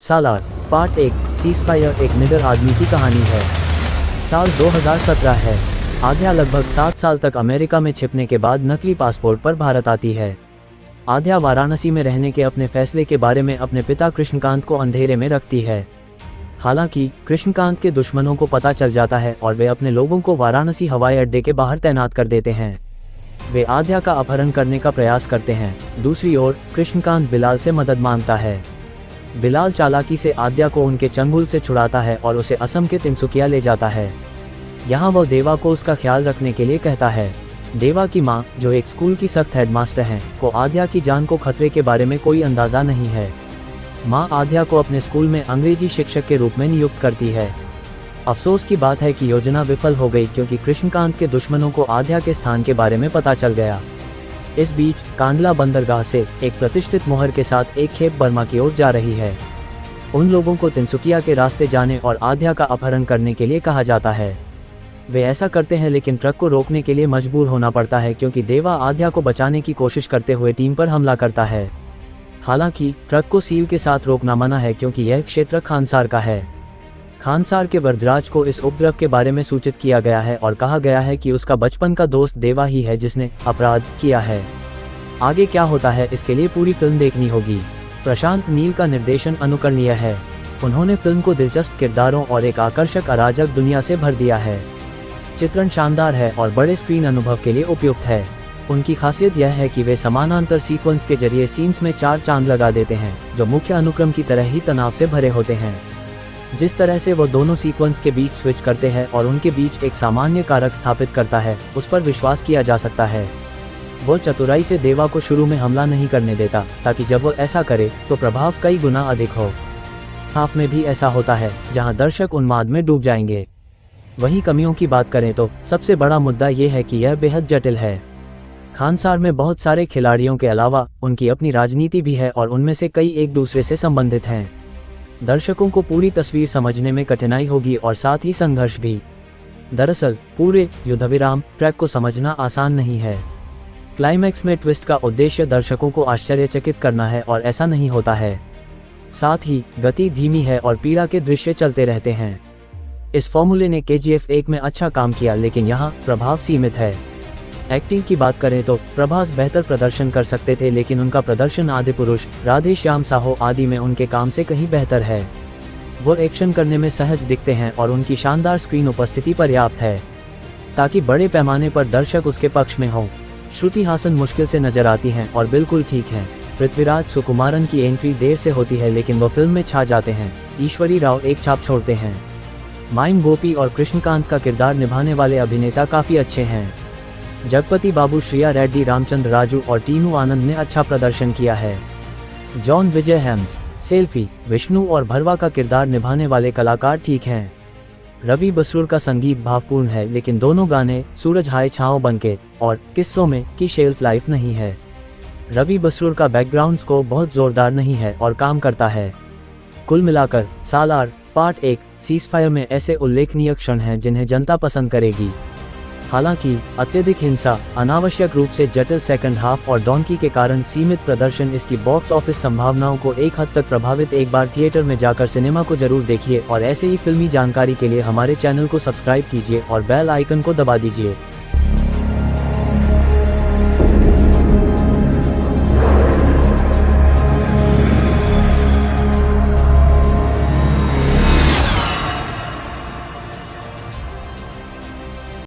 सालार part 1 ceasefire एक निडर आदमी की कहानी है। साल 2017 है। आध्या लगभग 7 साल तक अमेरिका में छिपने के बाद नकली पासपोर्ट पर भारत आती है। आध्या वाराणसी में रहने के अपने फैसले के बारे में अपने पिता कृष्णकांत को अंधेरे में रखती है। हालांकि कृष्णकांत के दुश्मनों को पता चल जाता है और वे अपने लोगों को वाराणसी हवाई अड्डे के बाहर तैनात कर देते हैं। वे आध्या का अपहरण करने का प्रयास करते हैं। दूसरी ओर कृष्णकांत बिलाल से मदद मांगता है। बिलाल चालाकी से आध्या को उनके चंगुल से छुड़ाता है और उसे असम के तिनसुकिया ले जाता है। यहाँ वह देवा को उसका ख्याल रखने के लिए कहता है। देवा की माँ, जो एक स्कूल की सख्त हेडमास्टर हैं, को आध्या की जान को खतरे के बारे में कोई अंदाजा नहीं है। माँ आध्या को अपने स्कूल में अंग्रेजी शिक्षक के रूप में नियुक्त करती है। अफसोस की बात है कि योजना विफल हो गई क्योंकि कृष्णकांत के दुश्मनों को आध्या के स्थान के बारे में पता चल गया। इस बीच कांडला बंदरगाह से एक प्रतिष्ठित मोहर के साथ एक खेप बर्मा की ओर जा रही है। उन लोगों को तिनसुकिया के रास्ते जाने और आध्या का अपहरण करने के लिए कहा जाता है। वे ऐसा करते हैं लेकिन ट्रक को रोकने के लिए मजबूर होना पड़ता है क्योंकि देवा आध्या को बचाने की कोशिश करते हुए टीम पर हमला करता है। हालांकि ट्रक को सील के साथ रोकना मना है क्योंकि यह क्षेत्र खानसार का है। खानसार के वरदराज को इस उपद्रव के बारे में सूचित किया गया है और कहा गया है कि उसका बचपन का दोस्त देवा ही है जिसने अपराध किया है। आगे क्या होता है इसके लिए पूरी फिल्म देखनी होगी। प्रशांत नील का निर्देशन अनुकरणीय है। उन्होंने फिल्म को दिलचस्प किरदारों और एक आकर्षक अराजक दुनिया से भर दिया है। चित्रण शानदार है और बड़े स्क्रीन अनुभव के लिए उपयुक्त है। उनकी खासियत यह है कि वे समानांतर सीक्वेंस के जरिए सीन्स में 4 चांद लगा देते हैं, जो मुख्य अनुक्रम की तरह ही तनाव से भरे होते हैं। जिस तरह से वो दोनों सीक्वेंस के बीच स्विच करते हैं और उनके बीच एक सामान्य कारक स्थापित करता है, उस पर विश्वास किया जा सकता है। वो चतुराई से देवा को शुरू में हमला नहीं करने देता ताकि जब वो ऐसा करे तो प्रभाव कई गुना अधिक हो। हाफ में भी ऐसा होता है जहां दर्शक उन्माद में डूब जाएंगे। वहीं कमियों की बात करें तो सबसे बड़ा मुद्दा ये है कि यह बेहद जटिल है। खानसार में बहुत सारे खिलाड़ियों के अलावा उनकी अपनी राजनीति भी है और उनमें से कई एक दूसरे से संबंधित हैं। दर्शकों को पूरी तस्वीर समझने में कठिनाई होगी और साथ ही संघर्ष भी। दरअसल पूरे युद्धविराम ट्रैक को समझना आसान नहीं है। क्लाइमैक्स में ट्विस्ट का उद्देश्य दर्शकों को आश्चर्यचकित करना है और ऐसा नहीं होता है। साथ ही गति धीमी है और पीड़ा के दृश्य चलते रहते हैं। इस फॉर्मूले ने KGF 1 में अच्छा काम किया लेकिन यहाँ प्रभाव सीमित है। एक्टिंग की बात करें तो प्रभास बेहतर प्रदर्शन कर सकते थे लेकिन उनका प्रदर्शन आदिपुरुष, राधे श्याम साहो आदि में उनके काम से कहीं बेहतर है। वो एक्शन करने में सहज दिखते हैं और उनकी शानदार स्क्रीन उपस्थिति पर्याप्त है ताकि बड़े पैमाने पर दर्शक उसके पक्ष में हों। श्रुति हासन मुश्किल से नजर आती हैं और बिल्कुल ठीक हैं। पृथ्वीराज सुकुमारन की एंट्री देर से होती है लेकिन वो फिल्म में छा जाते हैं। ईश्वरी राव एक छाप छोड़ते हैं। माइम गोपी और कृष्णकांत का किरदार निभाने वाले अभिनेता काफी अच्छे हैं। जगपति बाबू, श्रिया रेड्डी, रामचंद्र राजू और टीनू आनंद ने अच्छा प्रदर्शन किया है। जॉन विजय हेम्स, सेल्फी, विष्णु और भरवा का किरदार निभाने वाले कलाकार ठीक हैं। रवि बसरूर का संगीत भावपूर्ण है लेकिन दोनों गाने सूरज हाय छाँव बनके और किस्सों में की शेल्फ लाइफ नहीं है। रवि बसरूर का बैकग्राउंड स्कोर बहुत जोरदार नहीं है और काम करता है। कुल मिलाकर सालार पार्ट 1 सीज़फायर में ऐसे उल्लेखनीय क्षण हैं जिन्हें जनता पसंद करेगी। हालांकि अत्यधिक हिंसा, अनावश्यक रूप से जटिल सेकंड हाफ और डोंकी के कारण सीमित प्रदर्शन इसकी बॉक्स ऑफिस संभावनाओं को एक हद तक प्रभावित। एक बार थिएटर में जाकर सिनेमा को जरूर देखिए और ऐसे ही फिल्मी जानकारी के लिए हमारे चैनल को सब्सक्राइब कीजिए और बेल आइकन को दबा दीजिए।